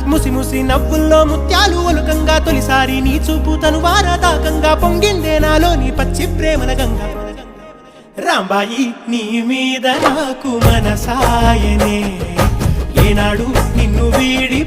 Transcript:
ముసి ముసి నవ్వుల్లో ముత్యాలు ఒలుకంగా తొలిసారి నీ చూపు తను వారదాకంగా పొంగిందే నాలో నీ పచ్చి ప్రేమల గంగా రాంబాయి నీ మీద నాకు మనసాయనే ఏనాడు నిన్ను వీడి